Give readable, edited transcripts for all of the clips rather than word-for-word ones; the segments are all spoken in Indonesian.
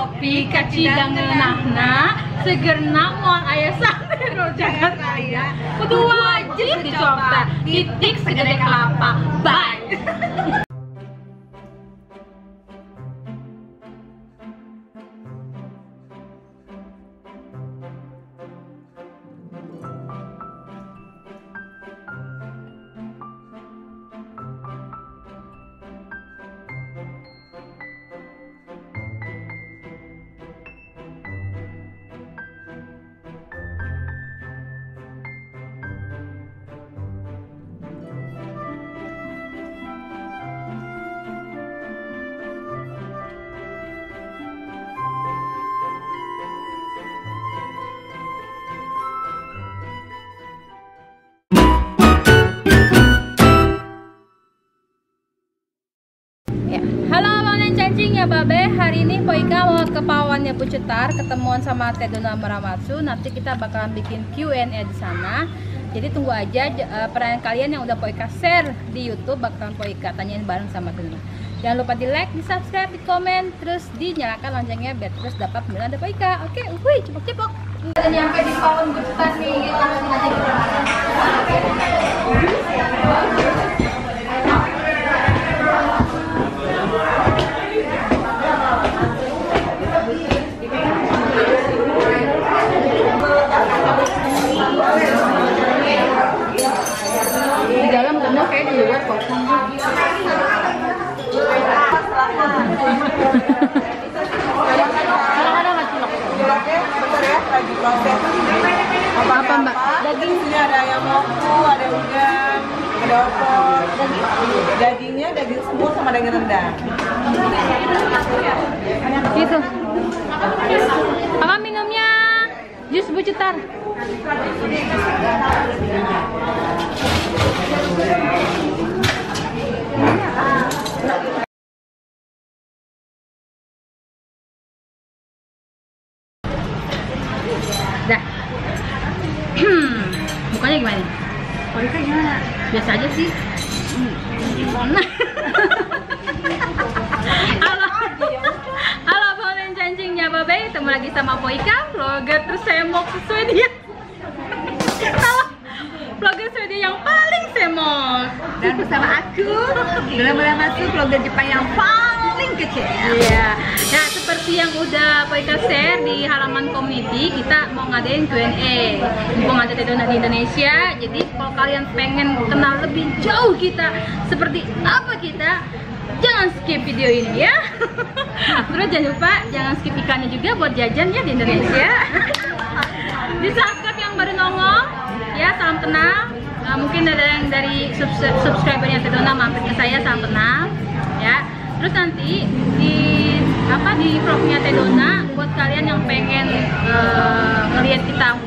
kopi kacidang ngeunahna segerna moal aya santero jagat raya kudu wajib dicoba titik segede kelapa. Bye. Halo Bang dan Cacing ya Babe, hari ini Poika mau ke Pawannya Bucetar, ketemuan sama Teh Dona Muramatsu. Nanti kita bakalan bikin Q&A di sana. Jadi tunggu aja pertanyaan kalian yang udah Poika share di YouTube, bakalan Poika tanyain bareng sama Teh Dona. Jangan lupa di like, di subscribe, di komen, terus dinyalakan loncengnya biar terus dapat pembelian dari Poika. Oke, wih, cepok-cepok. Udah nyampe di Pawan Bucetar nih, langsung aja kita di dalam penuh kayak di luar kosong. Kadang-kadang nggak cilok. Ciloknya bentar ya, lagi proses. Apa Mbak? Daging sini ada ayam woku, ada udang, ada opor. Dagingnya daging semur sama daging rendang. Gitu. Apa minumnya? Jus Bucetar. Dah. Mukanya gimana? Poika gimana? Biasa aja sih. Halo Bang dan Cacingnya Babe, ketemu lagi sama Poika, vlogger terus semok sesuai dia. Halo, vlogger Swedia yang paling semok. Dan bersama aku, Dona Muramatsu, vlogger Jepang yang paling kecil. Iya. Nah, seperti yang udah Poika share di halaman community, kita mau ngadain Q&A. Mumpung ada Teh Dona di Indonesia, jadi kalau kalian pengen kenal lebih jauh kita, seperti apa kita, jangan skip video ini ya. Terus jangan lupa jangan skip iklannya juga buat jajan ya di Indonesia. Di subscribe yang baru nongol ya, salam kenal. Mungkin ada yang dari subscribernya Teh Dona mampir ke saya, salam kenal ya. Terus nanti di vlognya Teh Dona buat kalian yang pengen ngelihat kita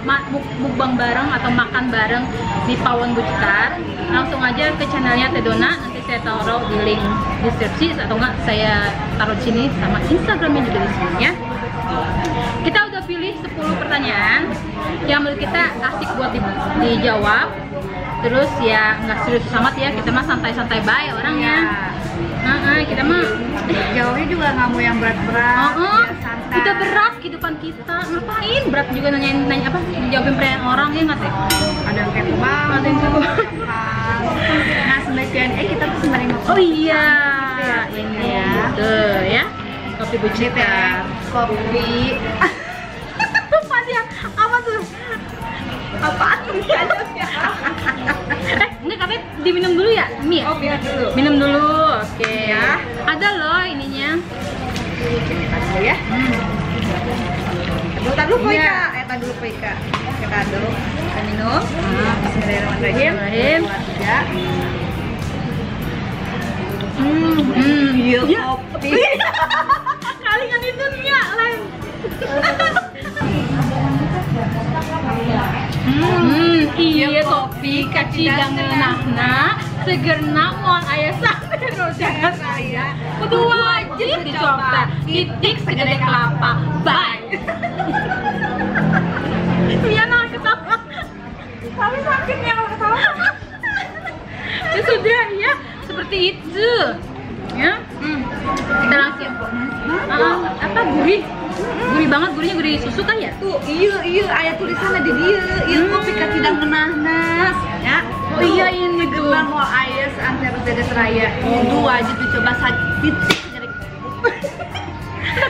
mukbang bareng atau makan bareng di Pawan Bucetar, langsung aja ke channelnya Teh Dona. Nanti saya taruh di link deskripsi atau enggak saya taruh di sini sama Instagramnya juga di sini ya. Kita udah pilih 10 pertanyaan yang menurut kita asik buat dijawab. Terus ya nggak serius amat ya, kita mah santai-santai baik orangnya. Kita mah Jauhnya juga nggak mau yang berat-berat, santai. Udah berat kehidupan kita, ngapain berat juga nanya apa, jawabin pertanyaan orang ya nggak teh? Ada yang kepo banget, Ada yang kepo. Nah, sebagai Q&A kita tuh sembari ngopi. Oh iya, Gitu ini ya, tuh ya, kopi Bucetar. Kopi. Apa dia? Apa tuh? Apaan tuh ya? Ini katanya diminum dulu ya, mie? Oh, biar dulu. Minum dulu, oke. Ya. Ada loh ininya. Ada ya. Tar dulu Poika. Iya. Tar dulu Poika. Kita aduk. Kita minum. Bismillahirrahmanirrahim. Bismillahirrahmanirrahim. 2, 3. Iya. Kopi. Kalingan itu nya lain. Iya kopi kacidang ngeunahna segerna moal aya santero jagat raya kudu wajib dicoba titik segede kelapa. Bye. Iya nah ketawa. Tapi sakitnya kalau ketawa. Ya sudah ya, seperti itu. Ya. Kita langsung apa gurih. Gurih banget, gurihnya gurih susu kan ya? Tuh, iya aya tulisannya di dia. Iya kopi ka tidak ngenahnas ya. Oh iya ini tuh. Gerbang Mall Ayes Antero Jagat Raya. Kudu wajib dicoba titik jadi.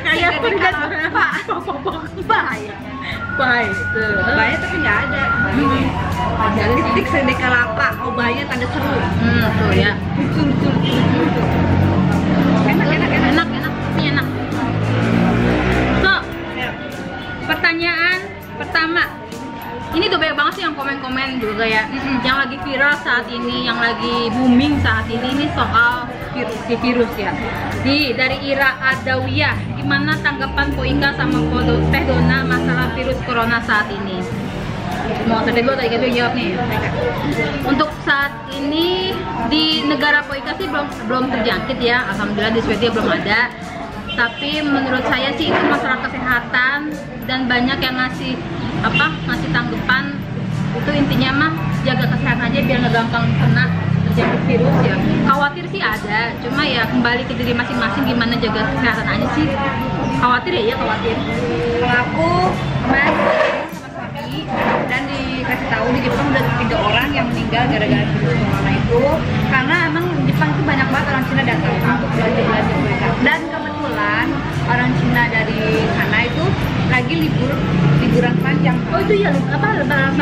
Kayak enggak Bahaya. baik. Bahaya tapi nggak ada. Titik sedeka lapa. Oh bahaya tanda seru. Tuh ya. Lucu. Enak. Ini enak. So, pertanyaan pertama. Ini tuh banyak banget sih yang komen-komen juga ya. Yang lagi viral saat ini, yang lagi booming saat ini soal virus ya. Dari Ira Adawiyah, gimana tanggapan Po Ika sama Teh Dona masalah virus corona saat ini? Mau tadi dulu tadi Gaby jawab nih. Untuk saat ini di negara Po Ika sih belum terjangkit ya. Alhamdulillah di Swedia belum ada. Tapi menurut saya sih itu masalah kesehatan dan banyak yang ngasih tanggapan itu intinya mah jaga kesehatan aja biar nggak gampang kena terjangkit virus ya. Khawatir sih ada, cuma ya kembali ke diri masing-masing gimana jaga kesehatan aja sih. Khawatir ya, khawatir. Kalau aku kemarin sama suami dan dikasih tahu di Jepang udah 3 orang yang meninggal gara-gara virus corona itu, karena emang Jepang itu banyak banget orang Cina datang untuk belanja mereka. Dan kebetulan orang Cina dari sana itu lagi liburan panjang. Oh itu ya lebaran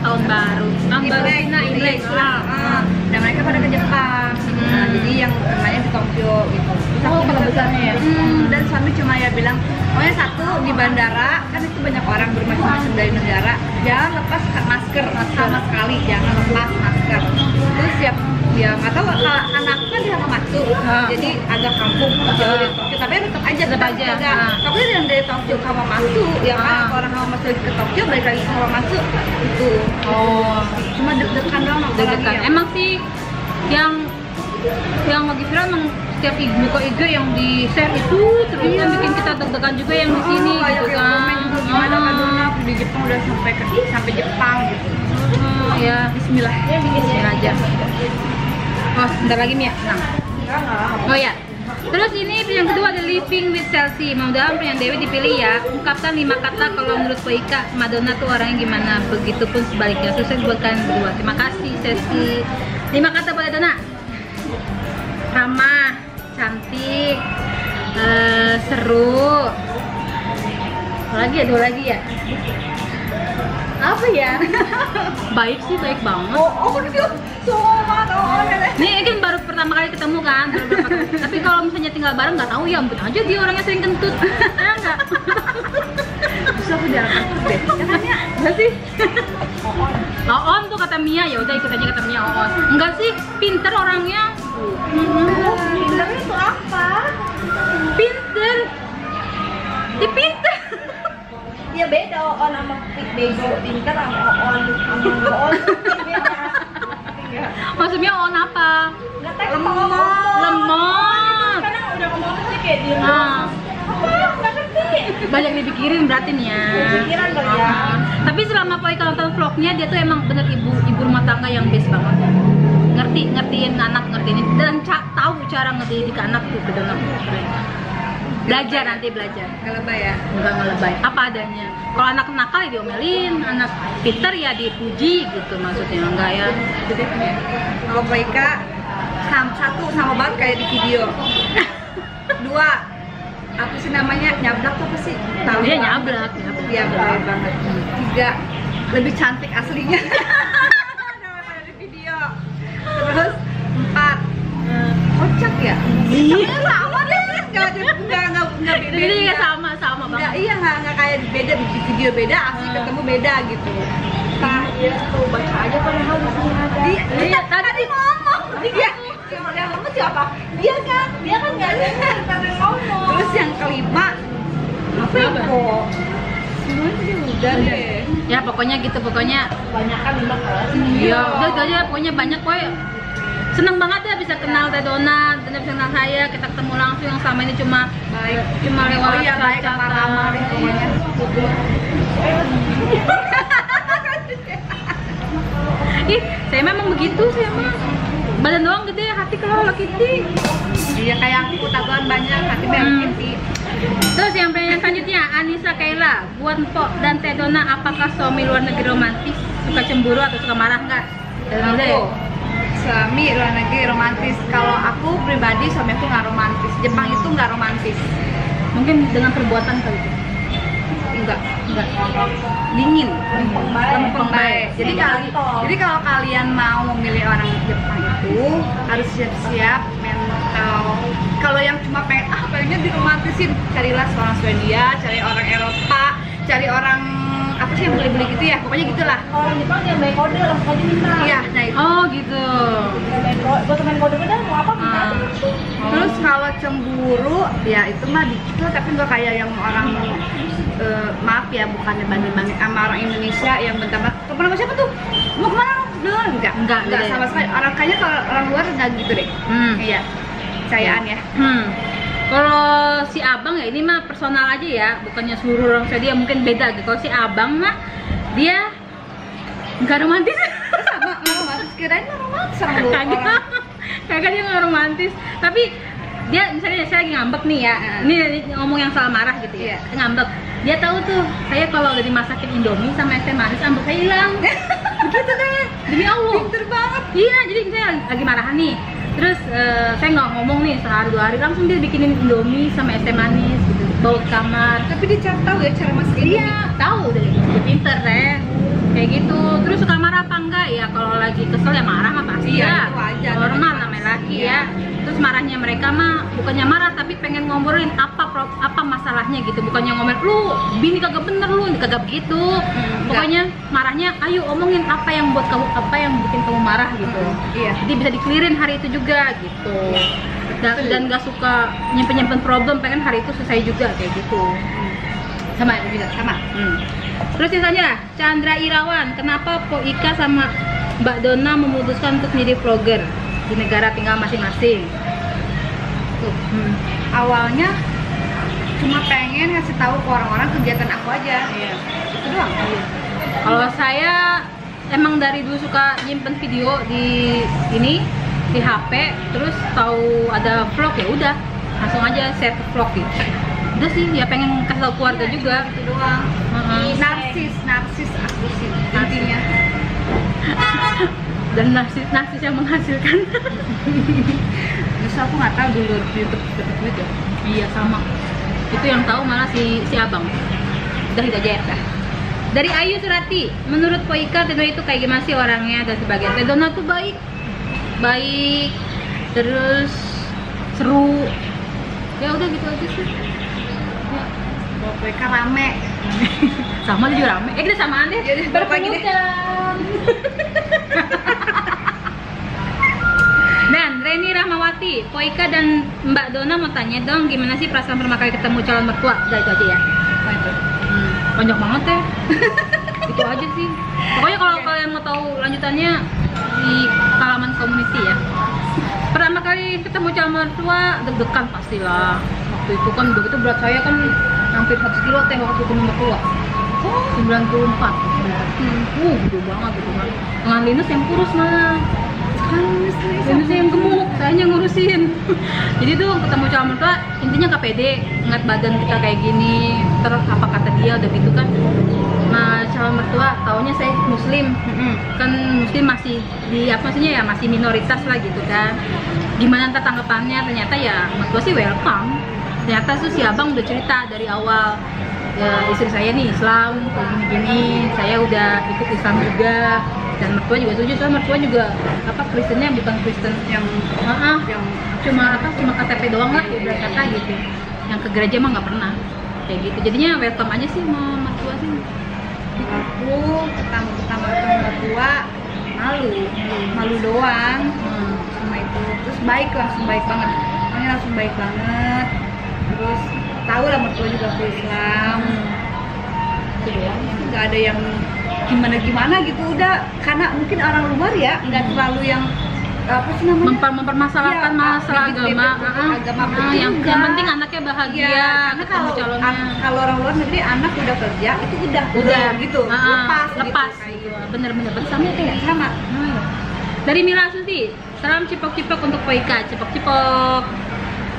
tahun baru. Imlek. Dan mereka pada ke Jepang. Nah, jadi yang namanya di Tokyo gitu. Oh, kalau besarnya ya. Dan suami cuma ya bilang, pokoknya satu di bandara kan itu banyak orang bermacam-macam dari negara, jangan lepas masker sama sekali, jangan lepas masker. Terus ya nggak tahu anakku kan di Hamamatsu, jadi agak kampung jauh dari Tokyo, tapi tetap aja tapi yang dari Tokyo ke Hamamatsu ya kan, orang Hamamatsu ke Tokyo balik lagi ke Hamamatsu itu. Oh, cuma deg-degan doang. Emang sih yang lagi viral emang setiap buka IG yang di share itu terus kan bikin kita deg-degan juga yang di sini gitu kan. Gimana kadonnya di Jepang udah sampai Jepang gitu. Ya Bismillah aja. Oh sebentar lagi Mia. Oh ya. Terus ini yang kedua ada Living with Chelsea. Mudah-mudahan penyanyi Dewi dipilih ya. Ungkapkan 5 kata kalau menurut Po Ika Madonna tuh orangnya gimana. Begitupun sebaliknya. Sukses buat kalian berdua. Terima kasih Chelsea. 5 kata buat Madonna. Ramah, cantik, seru. Ada lagi ya. Apa ya? Baik sih, baik banget. Dia somat. Nih kan baru pertama kali ketemu kan, tapi kalau misalnya tinggal bareng nggak tahu ya, mungkin aja dia orangnya sering kentut. Enggak. Bisa aku diangkat deh. Katanya enggak sih? Oon tuh kata Mia, ya udah ikut aja kata Mia Oon. Enggak sih, pinter orangnya. Pinter itu apa? Pinter. Dia pinter. Ya beda Oon sama bego, pinter sama Oon beda. Maksudnya Oon apa? Lemot. Kadang udah ngomong sih kayak dia. Nggak ngerti. Banyak dipikirin berarti nih ya. Pikiran kali ya. Tapi selama Po Ika nonton vlognya dia tuh emang bener ibu rumah tangga yang best banget. Ngertiin anak, ngertiin dan tahu cara ngedidik anak tuh bener. Belajar nanti belajar. Nggak lebay ya? Enggak ngelebay, apa adanya. Kalau anak nakal ya diomelin, anak pinter ya dipuji gitu maksudnya, enggak ya. Kalau Po Ika satu sama banget kayak di video. 2, apa sih namanya, nyablak apa sih? Tahu dia nyablak. Iya benar banget. 3, lebih cantik aslinya daripada di video. Terus 4, kocak ya? Iya. Sama deh, nggak beda. Jadi ya sama banget. Iya nggak kayak beda di video beda, asli ketemu beda gitu. Iya tuh baca aja padahal di sini ada. Iya tadi ngomong. Dia yang ngomong siapa? Dia kan nggak dengar tapi ngomong. Terus yang kelima apa ya kok? Semuanya dia udah deh. Ya pokoknya gitu, pokoknya Banyak kan udah kelas. iya udah itu aja, pokoknya banyak seneng banget ya bisa kenal Teh Dona dan bisa kenal saya, kita ketemu langsung yang selama ini cuma lewat baik kamar pokoknya. Ih, saya memang begitu, saya mah badan doang gede, hati kalau Hello Kitty. Iya kayak aku tatoan banyak tapi banyak sih. Terus yang pertanyaan selanjutnya, Anissa Kaila, buat Mpok dan Teh Dona, apakah suami luar negeri romantis, suka cemburu atau suka marah nggak? Aku suami luar negeri romantis. Kalau aku pribadi suami aku nggak romantis. Jepang itu nggak romantis. Mungkin dengan perbuatan kali itu. Enggak. Dingin. Lempeng baik. Jadi kalau kalian mau memilih orang Jepang itu harus siap-siap mental. Kalau yang cuma pengennya diromantisin, carilah seorang Swedia, cari orang Eropa, cari orang apa sih yang beli-beli gitu ya, pokoknya gitulah. Orang Jepang yang main kode langsung aja minta. Iya, nah itu. Oh gitu. Buat main kode beda mau apa minta aja. Terus kalau cemburu, ya itu mah dikit lah, tapi nggak kayak yang orang maaf ya, bukan banding-banding sama orang Indonesia yang bentar-bentar telepon sama siapa tuh? Mau kemana? Enggak beda sama ya? sekali. Orang kayaknya kalau orang luar nggak gitu deh. Iya, percayaan ya. Kalau si abang ya ini mah personal aja ya, bukannya seluruh orang Swedia mungkin beda gitu. Kalau si abang mah dia nggak romantis. Sama nggak romantis, kirain nggak romantis orang. Kagak dia nggak romantis, tapi dia misalnya saya lagi ngambek nih ya, ini ngomong yang salah marah gitu ya, ngambek. Dia tahu tuh, saya kalau udah dimasakin Indomie sama es teh manis, ambek saya hilang. Begitu deh, demi Allah. Pinter banget. Iya, jadi misalnya lagi marahan nih, terus saya nggak ngomong nih sehari 2 hari, langsung dia bikinin Indomie sama es teh manis gitu, bawa ke kamar. Tapi dia tahu ya cara masak ini. Iya, tahu deh, dia pinter deh. Kayak gitu. Terus suka marah apa enggak ya? Kalau lagi kesel ya marah mah pasti ya. Itu wajar. Normal namanya laki ya. Terus marahnya mereka mah bukannya marah tapi pengen ngobrolin apa masalahnya gitu. Bukannya ngomel lu bini kagak bener lu, kagak begitu. Pokoknya marahnya ayo omongin apa yang buat kamu, apa yang bikin kamu marah gitu. Iya. Jadi bisa di-clearin hari itu juga gitu. Dan gak suka nyimpen problem, pengen hari itu selesai juga kayak gitu. Sama ya bisa sama. Terus sisanya Chandra Irawan, kenapa Po Ika sama Mbak Dona memutuskan untuk menjadi vlogger di negara tinggal masing-masing? Tuh. Awalnya cuma pengen ngasih tahu ke orang-orang kegiatan aku aja. Iya. Itu doang. Kalau saya emang dari dulu suka nyimpen video di di HP, terus tahu ada vlog ya udah langsung aja share ke vlog gitu. Udah sih, ya pengen kasih tau keluarga juga. Itu doang. Narsis aku sih intinya. Dan narsis yang menghasilkan. Justru aku nggak tahu dulu YouTube dapat duit ya. Iya sama. Itu yang tahu malah si abang. Udah itu aja ya. Dari Ayu Surati, menurut Po Ika Teh Dona itu kayak gimana sih orangnya dan sebagainya? Teh Dona tuh baik, terus seru. Ya udah gitu aja sih. Kalau Po Ika rame. Sama juga rame. Kita samaan deh. Yaudah, berbagi deh. Dan Reni Rahmawati, Po Ika dan Mbak Dona mau tanya dong, gimana sih perasaan pertama kali ketemu calon mertua? Udah itu aja ya. Banyak banget ya. Itu aja sih. Pokoknya kalau kalian mau tahu lanjutannya di halaman community ya. Pertama kali ketemu calon mertua deg-degan pastilah. Waktu itu kan begitu berat saya kan hampir 100 kilo teh waktu ketemu mertua. 94. Gede banget gitu kan. Dengan Linus yang kurus malah. Linus yang gemuk, sayanya ngurusin. Jadi tuh ketemu calon mertua intinya gak pede, ngeliat badan kita kayak gini, terus apa kata dia udah gitu kan. Nah calon mertua taunya saya muslim, kan muslim masih di apa maksudnya ya masih minoritas lah gitu kan. Gimana ntar tanggapannya? Ternyata ya mertua sih welcome. Ternyata tuh si abang udah cerita dari awal, ya istri saya nih Islam kayak gini-gini, saya udah ikut Islam juga. Dan mertua juga setuju, soalnya mertua juga apa Kristennya bukan Kristen yang cuma KTP doang lah udah kata gitu, yang ke gereja mah nggak pernah kayak gitu. Jadinya welcome aja sih sama mertua sih. Aku pertama mertua malu doang sama itu. Terus langsung baik banget, orangnya langsung baik banget. Terus tahu lah mertua juga ke Islam. Nggak ada yang gimana gitu, udah karena mungkin orang luar ya nggak terlalu yang apa sih namanya mempermasalahkan ya, masalah agama, yang penting anaknya bahagia ya, karena kalau orang luar negeri anak udah kerja itu udah gitu lepas gitu. Bener-bener sama ya sama. Dari Mila Susi, salam cipok-cipok untuk Po Ika, cipok-cipok.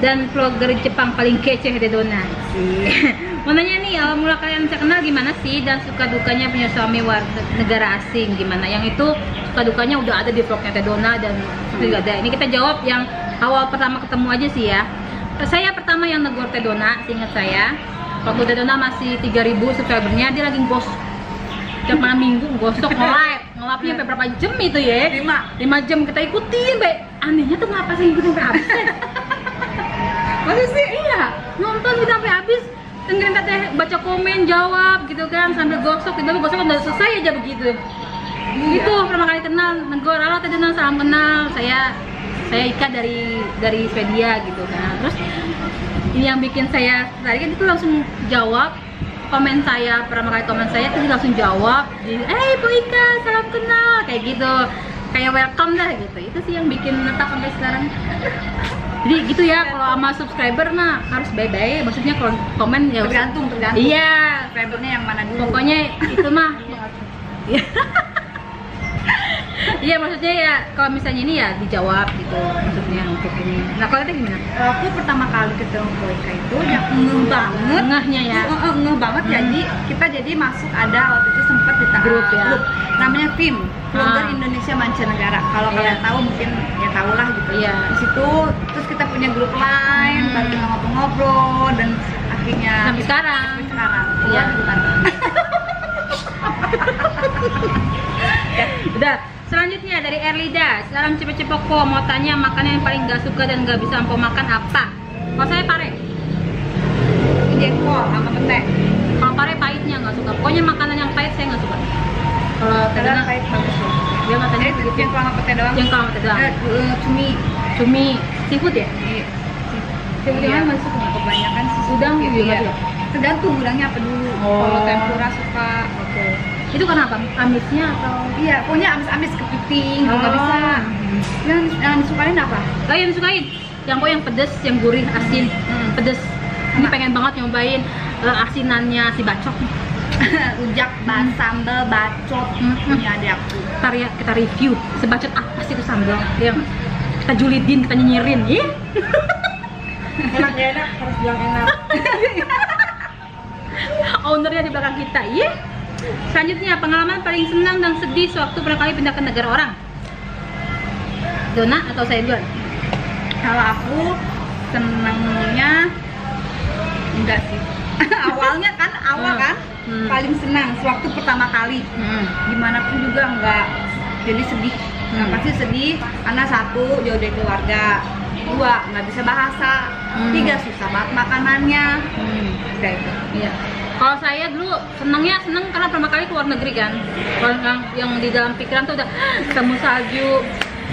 dan vlogger Jepang paling kece Dona. Mau nanya nih, awal mula kalian bisa kenal gimana sih, dan suka dukanya punya suami warga negara asing gimana? Yang itu suka dukanya udah ada di vlognya Dona dan juga ada. Ini kita jawab yang awal pertama ketemu aja sih ya. Saya pertama yang negor Dona, seingat saya waktu Dona masih 3.000 subscribernya, dia lagi gosok tiap malam minggu, gosok nge-live-nya sampai berapa jam itu ya? 5 jam kita ikutin, Be. Anehnya tuh ngapa sih ikutin sampai habis? Masa sih? Iya, nonton kita sampai habis, dengerin teteh baca komen, jawab gitu kan sambil gosok, tiba-tiba gosok udah selesai aja begitu. Itu pertama kali kenal, negor, halo Teh Dona, salam kenal. Saya Ika dari Swedia gitu kan. Terus ini yang bikin saya tadi kan itu langsung jawab komen saya, pertama kali komen saya terus langsung jawab, Bu Ika, salam kenal, kayak gitu, kayak welcome dah gitu. Itu sih yang bikin netap sampai sekarang. Jadi gitu ya, kalau sama subscriber mah harus bye-bye, maksudnya kalau komen ya tergantung iya, subscribernya yang mana dulu. pokoknya itu mah iya, maksudnya ya kalau misalnya ini ya dijawab gitu, maksudnya untuk ini. Nah kalau tadi gimana? Aku pertama kali ketemu Bu Ika itu yang ngeh banget, Ngehnya ya. ngeh banget. Jadi kita masuk ada waktu itu sempat di Grup ya. namanya VIM, Vlogger Indonesia Mancanegara. Kalau kalian tahu mungkin ya tahu lah gitu. Iya. Di situ terus kita punya grup lain, baru kita ngobrol-ngobrol dan akhirnya Sampai sekarang. Iya. Udah. Selanjutnya dari Erlida, sekarang cepet-cepet kok mau tanya makanan yang paling gak suka dan gak bisa empok makan apa? Kalau saya pare, jengkol sama pete. kalau pare pahitnya nggak suka. Pokoknya makanan yang pahit saya nggak suka. Kalau Padahal pahit bagus loh. dia katanya Jadi begitu. jengkol sama pete doang. Jengkol sama pete doang. Cumi, seafood ya? Seafood yang mana masuk nggak? Kebanyakan sih Udang juga iya. juga? Tergantung udangnya apa dulu. Kalau tempura suka. Oke. Itu karena apa? Amisnya atau? Iya, pokoknya amis-amis kepiting, nggak bisa. Yang disukain apa? Oh yang disukain? Yang yang pedes, yang gurih, asin, pedes. Ini pengen banget nyobain asinannya si bacok. Ujak, sambal, bacot, punya ada aku. Kita review sebacot apa sih itu sambal yang kita julidin, kita nyinyirin. Ih. Enak ya enak, harus bilang enak. Ownernya di belakang kita. Iya. Selanjutnya, pengalaman paling senang dan sedih sewaktu pernah kali pindah ke negara orang. Dona atau saya duluan? Kalau aku senangnya enggak sih. Awalnya kan, paling senang sewaktu pertama kali. Gimana pun juga enggak. Jadi sedih. Nah, pasti sedih karena satu jauh dari keluarga, dua nggak bisa bahasa, tiga susah banget makanannya. Udah itu. Iya. Kalau saya dulu seneng karena pertama kali keluar negeri kan. Kalau yang di dalam pikiran tuh udah ketemu salju,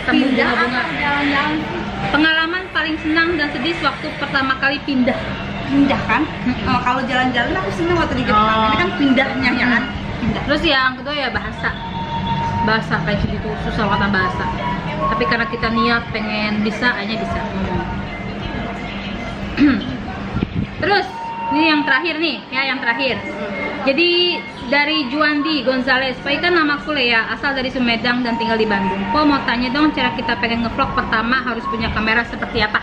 ketemu bunga-bunga. Jalan-jalan Pengalaman paling senang dan sedih waktu pertama kali pindah kan. Kalau jalan-jalan aku seneng waktu di Jepang. Ini kan pindahnya ya kan. Pindah. Terus yang kedua ya bahasa kayak gitu, susah banget bahasa. Tapi karena kita niat pengen bisa, akhirnya bisa. Terus ini yang terakhir nih, ya yang terakhir. Jadi dari Juandi Gonzales, Pak Ika namaku Lea, asal dari Sumedang dan tinggal di Bandung. Kok mau tanya dong, cara kita pengen ngevlog pertama harus punya kamera seperti apa?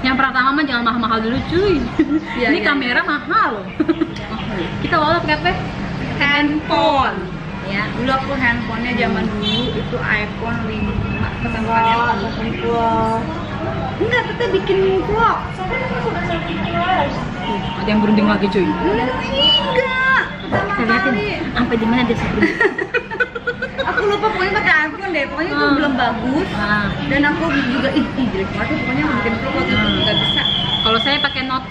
Yang pertama mah jangan mahal-mahal dulu cuy. Ini kamera mahal loh. Kita walau pakai apa? Handphone. Ya. Dulu aku handphonenya zaman dulu itu iPhone 5 ketemuannya. Enggak, teteh bikin vlog. Ada yang berunding lagi cuy. Enggak. Kita liatin sampai di mana dia sebelum. Aku lupa pokoknya pakai iPhone deh. Pokoknya itu belum bagus. Dan aku juga jelek banget ya, pokoknya bikin vlog waktu itu nggak bisa. Kalau saya pakai Note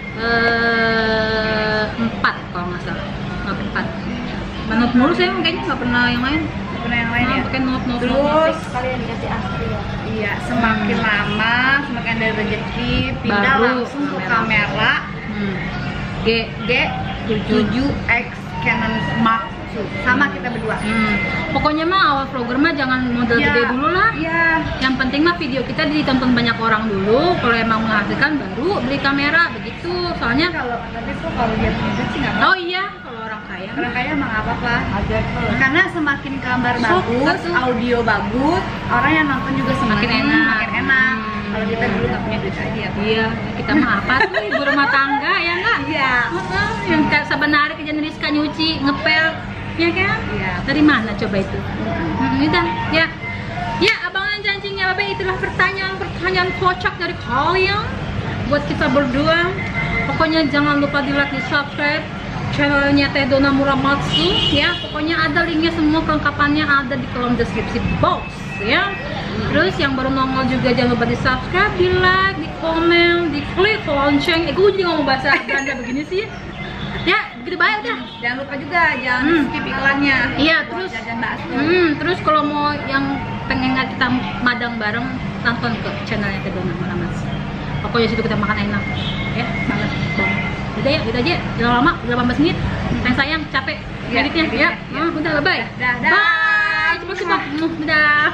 4 kalau nggak salah. Note 4. Note mulu saya kayaknya nggak pernah yang lain. Pernah yang lain ya. Pakai Note. Terus Kalian dikasih asli ya. iya, semakin lama, semakin ada rezeki, pindah Baru langsung ke kamera G7X Canon Mark II. Sama kita berdua. Pokoknya mah awal vlogger mah jangan model Iya. gede dulu lah. Iya. Yang penting mah video kita ditonton banyak orang dulu. Kalau emang menghasilkan baru beli kamera begitu. Soalnya Kalau tapi tuh kalau dia punya duit sih nggak apa-apa. oh iya kalau orang kaya Orang kaya emang nggak apa-apa. Ajar tuh. Karena semakin gambar So, bagus, betul. audio bagus, orang yang nonton juga Makin enak. makin enak. kita dulu nggak punya duit aja ya. Iya, kita mah apa tuh ibu rumah tangga ya nggak? Iya. Yang kayak sebenarnya kerjaan Rizka nyuci, ngepel, ya kan? Iya. Dari mana coba itu? Udah, ya. Ya, abangan janjinya Babe, itulah pertanyaan kocak dari kalian buat kita berdua. Pokoknya jangan lupa di like, di subscribe channelnya Teh Donna Muramatsu ya. Pokoknya ada linknya, semua kelengkapannya ada di kolom deskripsi box ya. Terus yang baru nongol juga jangan lupa di subscribe, di like, di komen, di klik lonceng. Gue jadi ngomong bahasa Belanda begini sih. Ya, begitu baik udah. Jangan lupa juga jangan skip iklannya. Iya, Buat terus jajan bakso. terus kalau mau yang pengen nggak kita madang bareng, nonton ke channelnya Teh Donna Muramatsu. Pokoknya situ kita makan enak ya, banget. Udah ya, udah aja. Jangan lama, udah 18 menit. Sayang, capek Iya, editnya ya. iya. Udah, bye-bye. Dah. Bye. Cepat-cepat. Dadah.